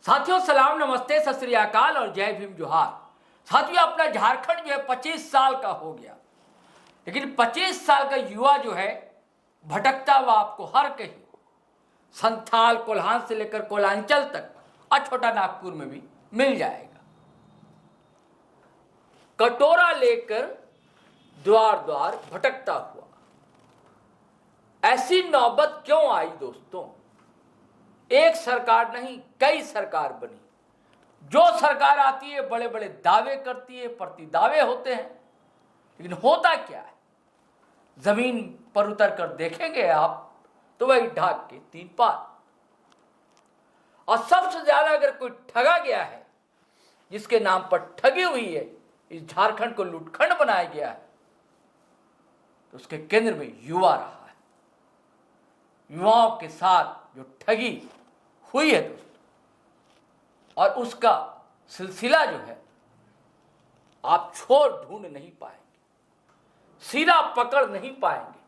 साथियों सलाम, नमस्ते, सत श्री अकाल और जय भीम जोहार। साथियों अपना झारखंड जो है 25 साल का हो गया, लेकिन 25 साल का युवा जो है भटकता हुआ आपको हर कहीं संथाल कोल्हान से लेकर कोलांचल तक और छोटा नागपुर में भी मिल जाएगा। कटोरा लेकर द्वार द्वार भटकता हुआ। ऐसी नौबत क्यों आई दोस्तों? एक सरकार नहीं, कई सरकार बनी। जो सरकार आती है बड़े बड़े दावे करती है, प्रति दावे होते हैं, लेकिन होता क्या है? जमीन पर उतर कर देखेंगे आप तो वही ढाक के तीन पार। और सबसे ज्यादा अगर कोई ठगा गया है, जिसके नाम पर ठगी हुई है, इस झारखंड को लूटखंड बनाया गया है, तो उसके केंद्र में युवा रहा है। युवाओं के साथ जो ठगी हुई है दोस्तों, और उसका सिलसिला जो है आप छोर ढूंढ नहीं पाएंगे, सीधा पकड़ नहीं पाएंगे।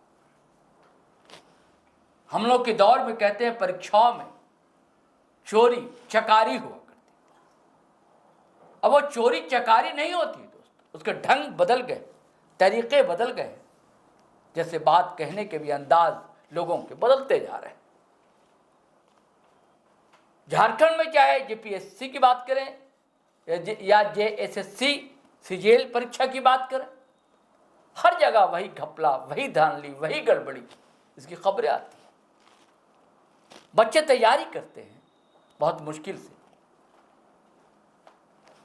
हम लोग के दौर में कहते हैं परीक्षाओं में चोरी चकारी हुआ करती। अब वो चोरी चकारी नहीं होती दोस्तों, उसके ढंग बदल गए, तरीके बदल गए, जैसे बात कहने के भी अंदाज लोगों के बदलते जा रहे हैं। झारखंड में चाहे जेपीएससी की बात करें या जेएसएससी सीजीएल परीक्षा की बात करें, हर जगह वही घपला, वही धांधली, वही गड़बड़ी, इसकी खबरें आती हैं। बच्चे तैयारी करते हैं बहुत मुश्किल से।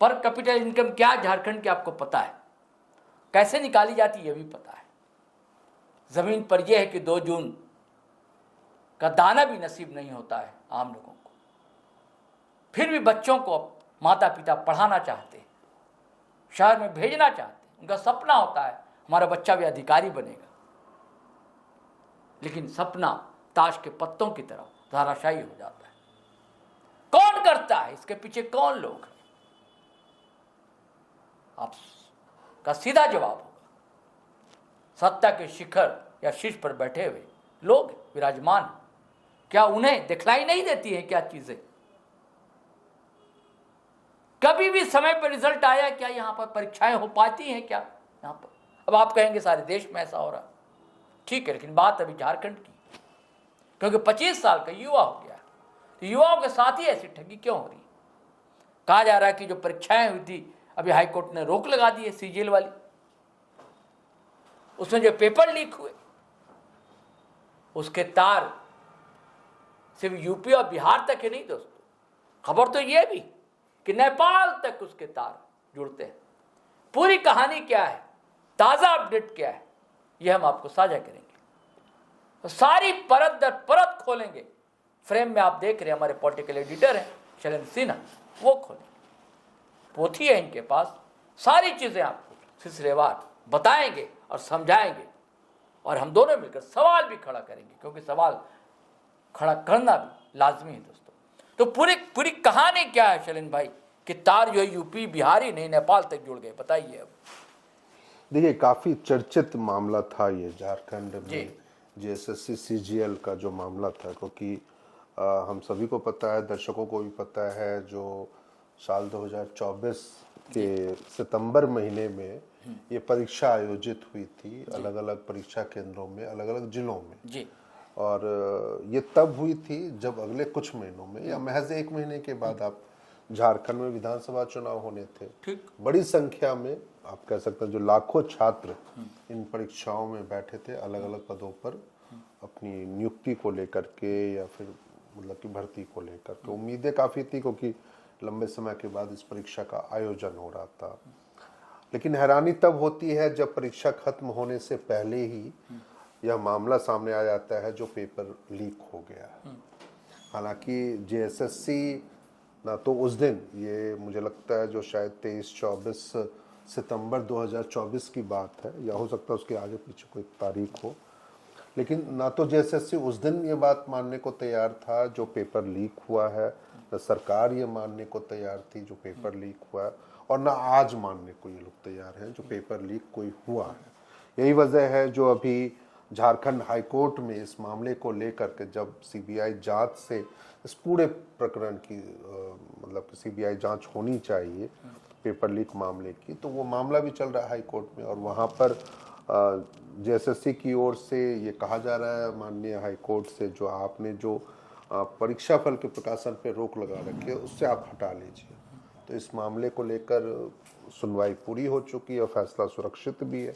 पर कैपिटल इनकम क्या झारखंड की आपको पता है, कैसे निकाली जाती है ये भी पता है। जमीन पर यह है कि 2 जून का दाना भी नसीब नहीं होता है आम लोगों को। फिर भी बच्चों को माता पिता पढ़ाना चाहते हैं, शहर में भेजना चाहते हैं। उनका सपना होता है हमारा बच्चा भी अधिकारी बनेगा, लेकिन सपना ताश के पत्तों की तरह धराशायी हो जाता है। कौन करता है, इसके पीछे कौन लोग हैं? आपका सीधा जवाब होगा सत्ता के शिखर या शीर्ष पर बैठे हुए लोग विराजमान। क्या उन्हें दिखलाई नहीं देती है क्या चीजें? कभी भी समय पर रिजल्ट आया क्या? यहां पर परीक्षाएं हो पाती हैं क्या यहां पर? अब आप कहेंगे सारे देश में ऐसा हो रहा, ठीक है, लेकिन बात अभी झारखंड की, क्योंकि 25 साल का युवा हो गया, तो युवाओं के साथ ही ऐसी ठगी क्यों हो रही? कहा जा रहा है कि जो परीक्षाएं हुई थी अभी हाईकोर्ट ने रोक लगा दी है सीजीएल वाली, उसमें जो पेपर लीक हुए उसके तार सिर्फ यूपी और बिहार तक है नहीं दोस्तों, खबर तो यह भी कि नेपाल तक उसके तार जुड़ते हैं। पूरी कहानी क्या है, ताजा अपडेट क्या है, यह हम आपको साझा करेंगे। तो सारी परत दर परत खोलेंगे। फ्रेम में आप देख रहे हैं हमारे पॉलिटिकल एडिटर हैं शैलेंद्र सिन्हा, वो खोलेंगे। पोथी है इनके पास, सारी चीजें आपको सिलसिलेवार बताएंगे और समझाएंगे, और हम दोनों मिलकर सवाल भी खड़ा करेंगे, क्योंकि सवाल खड़ा करना भी लाजमी है दोस्तों। तो पूरी कहानी क्या है शैलेंद्र भाई, कि तार जो है यूपी बिहार ही नहीं नेपाल तक जुड़ गए, बताइए। अब देखिए, काफी चर्चित मामला था ये झारखंड में जेएसएससी सीजीएल का जो मामला था, क्योंकि हम सभी को पता है, दर्शकों को भी पता है, जो साल 2024 के सितंबर महीने में ये परीक्षा आयोजित हुई थी अलग अलग परीक्षा केंद्रों में, अलग अलग जिलों में जी। और ये तब हुई थी जब अगले कुछ महीनों में या महज 1 महीने के बाद आप झारखंड में विधानसभा चुनाव होने थे। ठीक, बड़ी संख्या में आप कह सकते हैं जो लाखों छात्र इन परीक्षाओं में बैठे थे, अलग अलग पदों पर अपनी नियुक्ति को लेकर के या फिर मतलब की भर्ती को लेकर के। उम्मीदें काफी थी, क्योंकि लंबे समय के बाद इस परीक्षा का आयोजन हो रहा था। लेकिन हैरानी तब होती है जब परीक्षा खत्म होने से पहले ही यह मामला सामने आ जाता है जो पेपर लीक हो गया। हालांकि जेएसएससी ना तो उस दिन, ये मुझे लगता है जो शायद 23-24 सितंबर 2024 की बात है, या हो सकता है उसके आगे पीछे कोई तारीख हो, लेकिन ना तो जेएसएससी उस दिन ये बात मानने को तैयार था जो पेपर लीक हुआ है, ना सरकार ये मानने को तैयार थी जो पेपर लीक हुआ है, और ना आज मानने को ये लोग तैयार हैं जो पेपर लीक कोई हुआ है। यही वजह है जो अभी झारखंड हाईकोर्ट में इस मामले को लेकर के जब सीबीआई जांच से इस पूरे प्रकरण की मतलब सीबीआई जांच होनी चाहिए पेपर लीक मामले की, तो वो मामला भी चल रहा है हाईकोर्ट में और वहाँ पर जेएसएससी की ओर से ये कहा जा रहा है माननीय हाईकोर्ट से जो आपने जो परीक्षा फल के प्रकाशन पे रोक लगा रखी है उससे आप हटा लीजिए। तो इस मामले को लेकर सुनवाई पूरी हो चुकी है और फैसला सुरक्षित भी है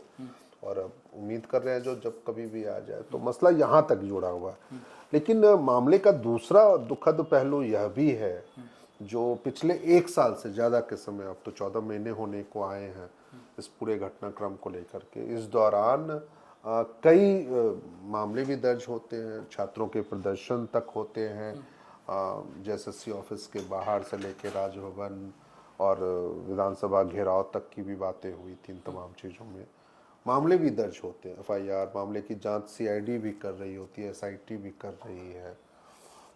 और अब उम्मीद कर रहे हैं जो जब कभी भी आ जाए, तो मसला यहाँ तक जुड़ा हुआ है। लेकिन मामले का दूसरा दुखद पहलू यह भी है जो पिछले 1 साल से ज़्यादा के समय, अब तो 14 महीने होने को आए हैं इस पूरे घटनाक्रम को लेकर के, इस दौरान कई मामले भी दर्ज होते हैं, छात्रों के प्रदर्शन तक होते हैं, जेएसएससी ऑफिस के बाहर से लेकर राजभवन और विधानसभा घेराव तक की भी बातें हुई थी। इन तमाम चीज़ों में मामले भी दर्ज होते हैं, एफआईआर, मामले की जांच सीआईडी भी कर रही होती है, एसआईटी भी कर रही है।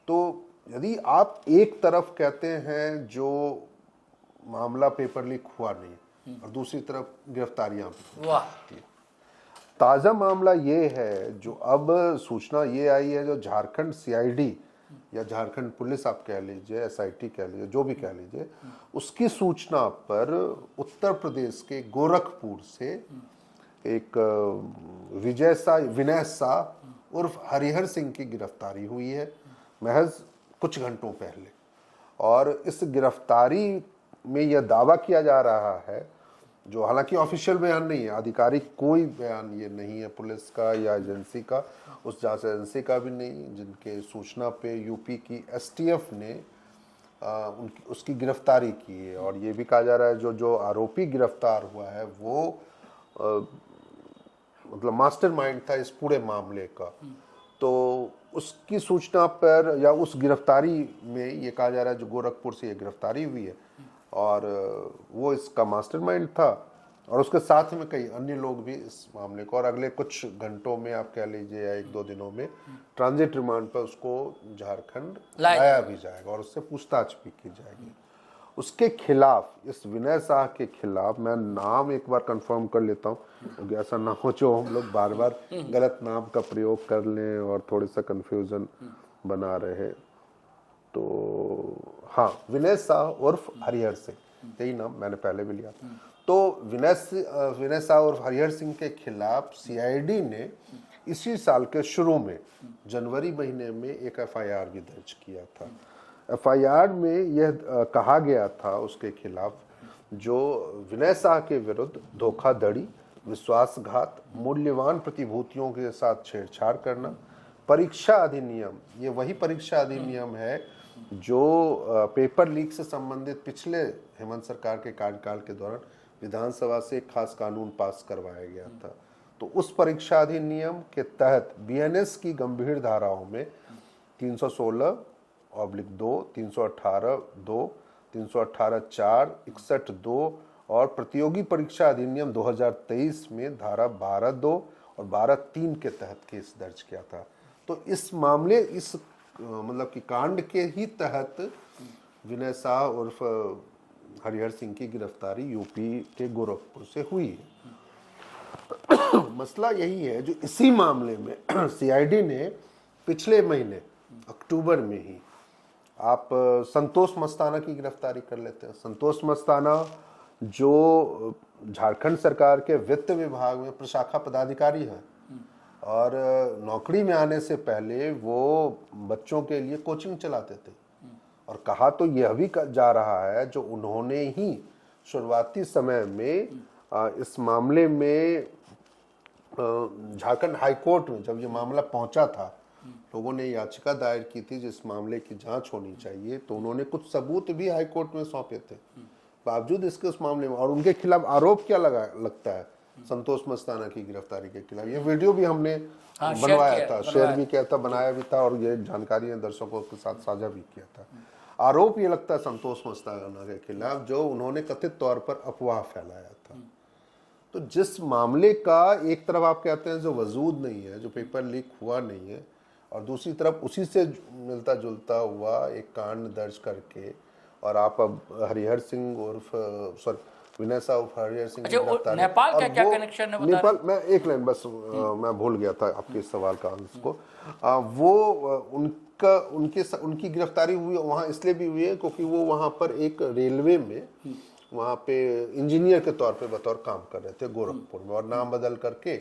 तो यदि आप एक तरफ कहते हैं जो मामला पेपर लीक हुआ नहीं और दूसरी तरफ गिरफ्तारियां भी होती हैं। ताज़ा मामला ये है जो अब सूचना ये आई है, जो झारखंड सीआईडी या झारखंड पुलिस आप कह लीजिए, एसआईटी कह लीजिए, जो भी कह लीजिए, उसकी सूचना पर उत्तर प्रदेश के गोरखपुर से एक विनय शाह उर्फ हरिहर सिंह की गिरफ्तारी हुई है महज कुछ घंटों पहले। और इस गिरफ्तारी में यह दावा किया जा रहा है, जो हालांकि ऑफिशियल बयान नहीं है, आधिकारिक कोई बयान ये नहीं है पुलिस का या एजेंसी का, उस जांच एजेंसी का भी नहीं, जिनके सूचना पे यूपी की एसटीएफ ने उसकी गिरफ्तारी की है। और ये भी कहा जा रहा है जो आरोपी गिरफ्तार हुआ है वो मतलब मास्टरमाइंड था इस पूरे मामले का। तो उसकी सूचना पर या उस गिरफ्तारी में ये कहा जा रहा है जो गोरखपुर से ये गिरफ्तारी हुई है और वो इसका मास्टरमाइंड था और उसके साथ में कई अन्य लोग भी इस मामले को, और अगले कुछ घंटों में आप कह लीजिए या 1-2 दिनों में ट्रांजिट रिमांड पर उसको झारखंड लाया भी जाएगा और उससे पूछताछ भी की जाएगी। उसके खिलाफ, इस विनय शाह के खिलाफ, मैं नाम एक बार कंफर्म कर लेता हूँ क्योंकि ऐसा ना हो जो हम लोग बार बार गलत नाम का प्रयोग कर लें और थोड़े सा कंफ्यूजन बना रहे। तो हाँ, विनय शाह उर्फ हरिहर सिंह, यही नाम मैंने पहले भी लिया था। तो विनय शाह उर्फ हरिहर सिंह के खिलाफ सीआईडी ने इसी साल के शुरू में जनवरी महीने में एक एफआईआर भी दर्ज किया था। एफआईआर में यह कहा गया था उसके खिलाफ जो विनय शाह के विरुद्ध धोखाधड़ी, विश्वासघात, मूल्यवान प्रतिभूतियों के साथ छेड़छाड़ करना, परीक्षा अधिनियम, ये वही परीक्षा अधिनियम है जो पेपर लीक से संबंधित पिछले हेमंत सरकार के कार्यकाल के दौरान विधानसभा से एक खास कानून पास करवाया गया था। तो उस परीक्षा अधिनियम के तहत बीएनएस की गंभीर धाराओं में 316/2, 318(2), 318(4), 61(2) और प्रतियोगी परीक्षा अधिनियम 2023 में धारा 12(2) और 12(3) के तहत केस दर्ज किया था। तो इस मामले, इस मतलब कि कांड के ही तहत विनय शाह उर्फ हरिहर सिंह की गिरफ्तारी यूपी के गोरखपुर से हुई है। मसला यही है जो इसी मामले में सीआईडी ने पिछले महीने अक्टूबर में ही आप संतोष मस्ताना की गिरफ्तारी कर लेते हैं। संतोष मस्ताना जो झारखंड सरकार के वित्त विभाग में प्रशाखा पदाधिकारी हैं और नौकरी में आने से पहले वो बच्चों के लिए कोचिंग चलाते थे। और कहा तो यह भी जा रहा है जो उन्होंने ही शुरुआती समय में इस मामले में झारखंड हाईकोर्ट में जब ये मामला पहुंचा था, लोगों ने याचिका दायर की थी जिस मामले की जांच होनी चाहिए, तो उन्होंने कुछ सबूत भी हाईकोर्ट में सौंपे थे। बावजूद इसके उस मामले में, और उनके खिलाफ आरोप क्या लगता है संतोष मस्ताना की गिरफ्तारी के खिलाफ, ये वीडियो भी हमने बनवाया था, शेयर भी किया था, बनाया भी था और ये जानकारी दर्शकों के साथ साझा भी किया था। आरोप ये लगता है संतोष मस्ताना के खिलाफ जो उन्होंने कथित तौर पर अफवाह फैलाया था। तो जिस मामले का एक तरफ आप कहते हैं जो वजूद नहीं है, जो पेपर लीक हुआ नहीं है, और दूसरी तरफ उसी से मिलता जुलता हुआ एक कांड दर्ज करके और आप अब हरिहर सिंह उर्फ विनय शाह उर्फ हरिहर सिंह की अच्छा, गिरफ्तारी। नेपाल का और क्या वो कनेक्शन है बता नेपाल, मैं एक लाइन बस मैं भूल गया था आपके इस सवाल का आंसर को। उनकी गिरफ्तारी हुई वहां इसलिए भी हुई है क्योंकि वो वहां पर एक रेलवे में वहां पे इंजीनियर के तौर पे बतौर काम कर रहे थे गोरखपुर में, और नाम बदल करके,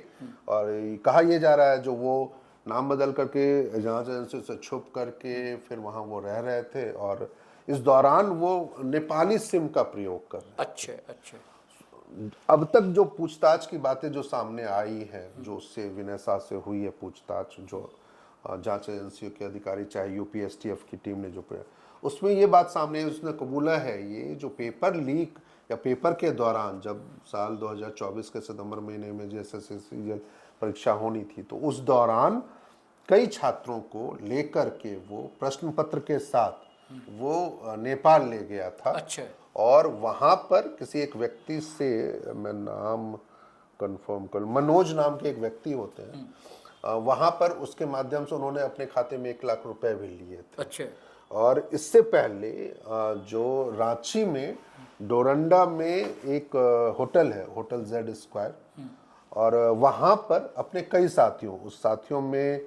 और कहा यह जा रहा है जो वो नाम बदल करके जांच एजेंसी से छुप करके फिर वहां वो रह रहे थे, और इस दौरान वो नेपाली सिम का प्रयोग कर रहे थे। अच्छा। अब तक जो पूछताछ की बातें जो सामने आई हैं, जो उससे विनय शाह से हुई है पूछताछ, जो जांच एजेंसियों के अधिकारी चाहे यूपीएसटीएफ की टीम ने जो उसमें ये बात सामने आई, उसने कबूला है ये जो पेपर लीक या पेपर के दौरान जब साल 2024 के सितंबर महीने में जेएसएससी परीक्षा होनी थी, तो उस दौरान कई छात्रों को लेकर के वो प्रश्न पत्र के साथ वो नेपाल ले गया था। अच्छा। और वहां पर किसी एक व्यक्ति से, मैं नाम कंफर्म कर, मनोज नाम के एक व्यक्ति होते हैं, वहां पर उसके माध्यम से उन्होंने अपने खाते में 1 लाख रुपए भी लिए थे। अच्छा। और इससे पहले जो रांची में डोरंडा में एक होटल है, होटल जेड स्क्वायर, और वहां पर अपने कई साथियों, उस साथियों में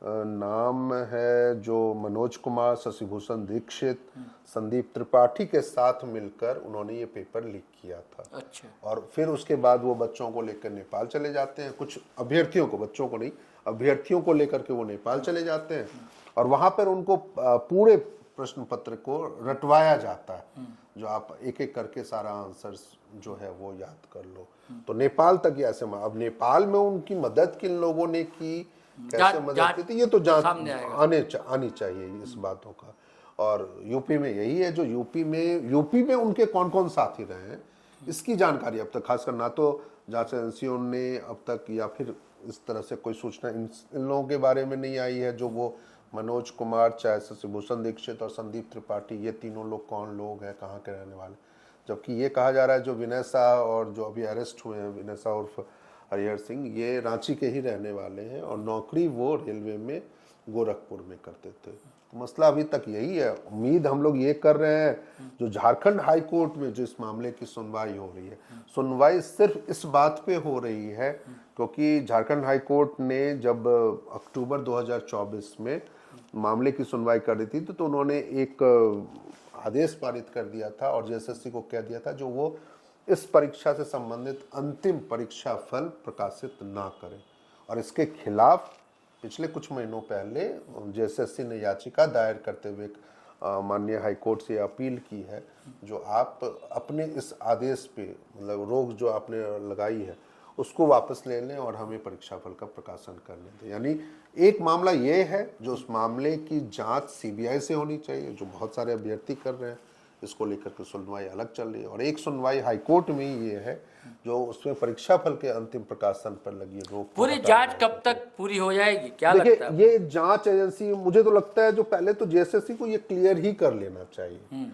नाम है जो मनोज कुमार, शशिभूषण दीक्षित, संदीप त्रिपाठी के साथ मिलकर उन्होंने ये पेपर लीक किया था। अच्छा। और फिर उसके बाद वो बच्चों को लेकर नेपाल चले जाते हैं, कुछ अभ्यर्थियों को, बच्चों को नहीं, अभ्यर्थियों को लेकर के वो नेपाल चले जाते हैं, और वहां पर उनको पूरे प्रश्न पत्र को रटवाया जाता है, जो आप एक एक करके सारा आंसर जो है वो याद कर लो। तो नेपाल तक ये ऐसे, अब नेपाल में उनकी मदद किन लोगों ने की, कैसे मदद की थी, ये तो जांच आनी चाहिए इस बातों का। और यूपी में यही है, जो यूपी में उनके कौन कौन साथी रहे हैं इसकी जानकारी अब तक खासकर ना तो जांच एजेंसियों ने अब तक, या फिर इस तरह से कोई सूचना इन लोगों के बारे में नहीं आई है, जो वो मनोज कुमार, चाहे शशिभूषण दीक्षित और संदीप त्रिपाठी, ये तीनों लोग कौन लोग हैं, कहाँ के रहने वाले। जबकि ये कहा जा रहा है जो विनय शाह और जो अभी अरेस्ट हुए हैं विनय शाह उर्फ हरिहर सिंह, ये रांची के ही रहने वाले हैं और नौकरी वो रेलवे में गोरखपुर में करते थे। तो मसला अभी तक यही है। उम्मीद हम लोग ये कर रहे हैं जो झारखंड हाई कोर्ट में जो इस मामले की सुनवाई हो रही है, सुनवाई सिर्फ इस बात पे हो रही है क्योंकि झारखंड हाई कोर्ट ने जब अक्टूबर 2024 में मामले की सुनवाई कर रही थी तो उन्होंने एक आदेश पारित कर दिया था और जेएसएससी को कह दिया था जो वो इस परीक्षा से संबंधित अंतिम परीक्षा फल प्रकाशित ना करें। और इसके खिलाफ पिछले कुछ महीनों पहले जेएसएससी ने याचिका दायर करते हुए माननीय हाईकोर्ट से अपील की है जो आप अपने इस आदेश पे, मतलब रोक जो आपने लगाई है उसको वापस ले लें और हमें परीक्षा फल का प्रकाशन करने दें। यानी एक मामला ये है जो उस मामले की जांच सीबीआई से होनी चाहिए, जो बहुत सारे अभ्यर्थी कर रहे हैं, इसको लेकर के सुनवाई अलग चल रही है, और एक सुनवाई हाईकोर्ट में ही ये है जो उसमें परीक्षा फल के अंतिम प्रकाशन पर लगी रोक। पूरी जांच कब तक पूरी हो जाएगी, क्या लगता है? ये जांच एजेंसी, मुझे तो लगता है जो पहले तो जेएसएससी को ये क्लियर ही कर लेना चाहिए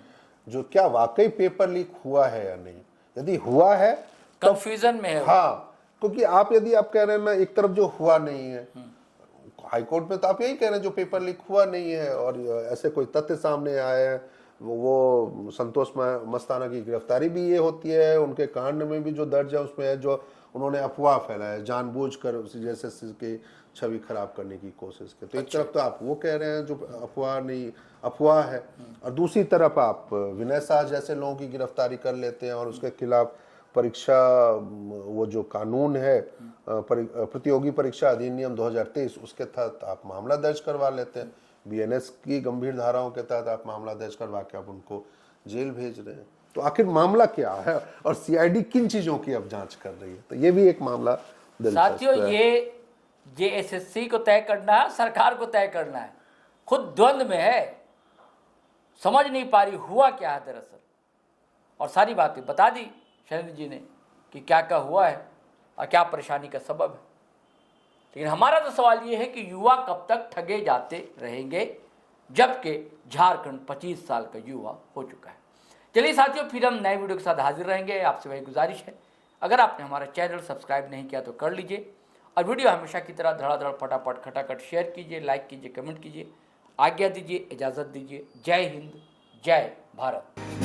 जो क्या वाकई पेपर लीक हुआ है या नहीं। यदि हुआ है कंफ्यूजन में है। हाँ, क्योंकि आप यदि आप कह रहे हैं ना एक तरफ जो हुआ नहीं है, हाईकोर्ट में तो आप यही कह रहे हैं जो पेपर लीक हुआ नहीं है, और ऐसे कोई तथ्य सामने आए हैं, वो संतोष मस्ताना की गिरफ्तारी भी ये होती है, उनके कांड में भी जो दर्ज है उसमें है जो उन्होंने अफवाह फैलाया, जानबूझकर जैसे की छवि खराब करने की कोशिश की। तो एक तरफ तो आप वो कह रहे हैं जो अफवाह नहीं, अफवाह है, और दूसरी तरफ आप विनय शाह जैसे लोगों की गिरफ्तारी कर लेते हैं और उसके खिलाफ परीक्षा, वो जो कानून है प्रतियोगी परीक्षा अधिनियम 2023 उसके तहत आप मामला दर्ज करवा लेते हैं, बीएनएस की गंभीर धाराओं के तहत आप मामला दर्ज करवा के आप उनको जेल भेज रहे हैं। तो आखिर मामला क्या है और सीआईडी किन चीजों की अब जांच कर रही है, तो ये भी एक मामला साथियों ये जेएसएससी को तय करना है, सरकार को तय करना है, खुद द्वंद्व में है, समझ नहीं पा रही हुआ क्या है दरअसल, और सारी बातें बता दी शैलेंद्र जी ने कि क्या क्या हुआ है और क्या परेशानी का सबब है। लेकिन हमारा तो सवाल ये है कि युवा कब तक ठगे जाते रहेंगे जबकि झारखंड 25 साल का युवा हो चुका है। चलिए साथियों, फिर हम नए वीडियो के साथ हाजिर रहेंगे। आपसे वही गुजारिश है, अगर आपने हमारा चैनल सब्सक्राइब नहीं किया तो कर लीजिए, और वीडियो हमेशा की तरह धड़ाधड़ फटाफट खटाखट शेयर कीजिए, लाइक कीजिए, कमेंट कीजिए। आज्ञा दीजिए, इजाज़त दीजिए। जय हिंद, जय भारत।